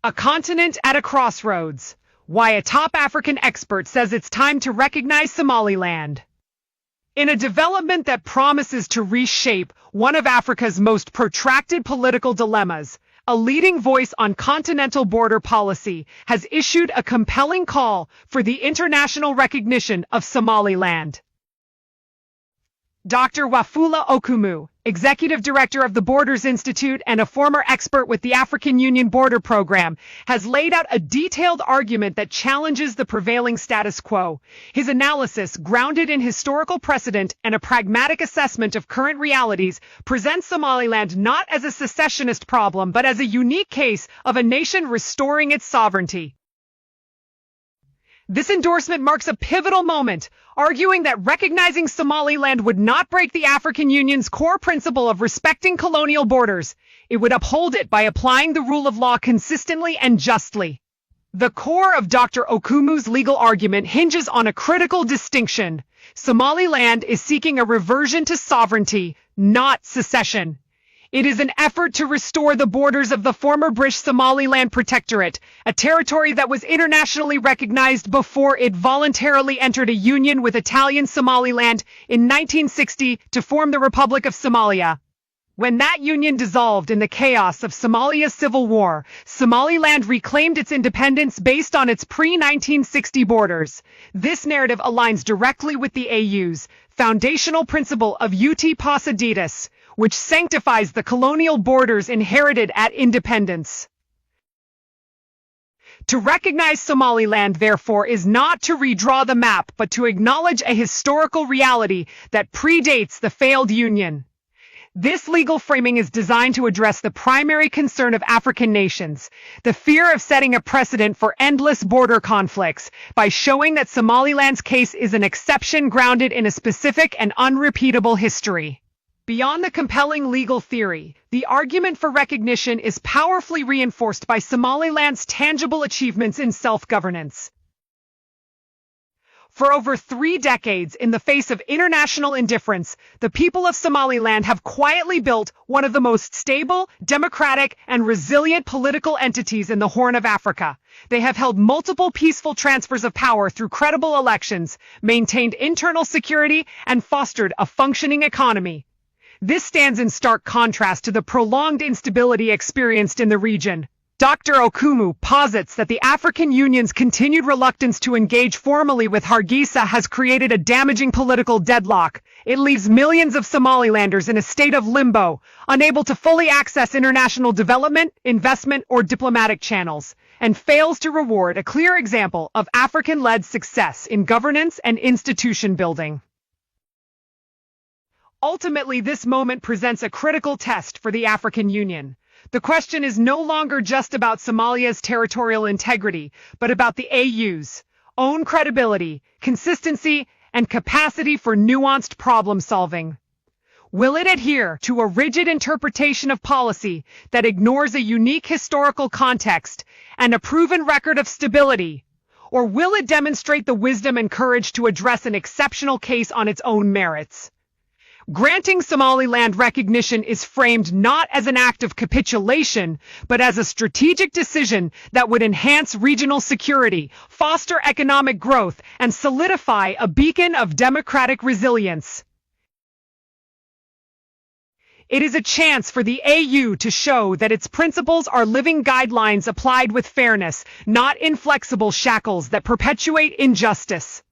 A continent at a crossroads. Why a top African expert says it's time to recognize Somaliland. In a development that promises to reshape one of Africa's most protracted political dilemmas, a leading voice on continental border policy has issued a compelling call for the international recognition of Somaliland. Dr. Wafula Okumu, Executive Director of the Borders Institute and a former expert with the African Union Border Program, has laid out a detailed argument that challenges the prevailing status quo. His analysis, grounded in historical precedent and a pragmatic assessment of current realities, presents Somaliland not as a secessionist problem but as a unique case of a nation restoring its sovereignty. This endorsement marks a pivotal moment, arguing that recognizing Somaliland would not break the African Union's core principle of respecting colonial borders. It would uphold it by applying the rule of law consistently and justly. The core of Dr. Okumu's legal argument hinges on a critical distinction. Somaliland is seeking a reversion to sovereignty, not secession. It is an effort to restore the borders of the former British Somaliland Protectorate, a territory that was internationally recognized before it voluntarily entered a union with Italian Somaliland in 1960 to form the Republic of Somalia. When that union dissolved in the chaos of Somalia's civil war, Somaliland reclaimed its independence based on its pre-1960 borders. This narrative aligns directly with the AU's foundational principle of ut possidetis, which sanctifies the colonial borders inherited at independence. To recognize Somaliland, therefore, is not to redraw the map, but to acknowledge a historical reality that predates the failed union. This legal framing is designed to address the primary concern of African nations, the fear of setting a precedent for endless border conflicts, by showing that Somaliland's case is an exception grounded in a specific and unrepeatable history. Beyond the compelling legal theory, the argument for recognition is powerfully reinforced by Somaliland's tangible achievements in self-governance. For over 3 decades, in the face of international indifference, the people of Somaliland have quietly built one of the most stable, democratic, and resilient political entities in the Horn of Africa. They have held multiple peaceful transfers of power through credible elections, maintained internal security, and fostered a functioning economy. This stands in stark contrast to the prolonged instability experienced in the region. Dr. Okumu posits that the African Union's continued reluctance to engage formally with Hargeisa has created a damaging political deadlock. It leaves millions of Somalilanders in a state of limbo, unable to fully access international development, investment, or diplomatic channels, and fails to reward a clear example of African-led success in governance and institution building. Ultimately, this moment presents a critical test for the African Union. The question is no longer just about Somalia's territorial integrity, but about the AU's own credibility, consistency, and capacity for nuanced problem-solving. Will it adhere to a rigid interpretation of policy that ignores a unique historical context and a proven record of stability? Or will it demonstrate the wisdom and courage to address an exceptional case on its own merits? Granting Somaliland recognition is framed not as an act of capitulation, but as a strategic decision that would enhance regional security, foster economic growth, and solidify a beacon of democratic resilience. It is a chance for the AU to show that its principles are living guidelines applied with fairness, not inflexible shackles that perpetuate injustice.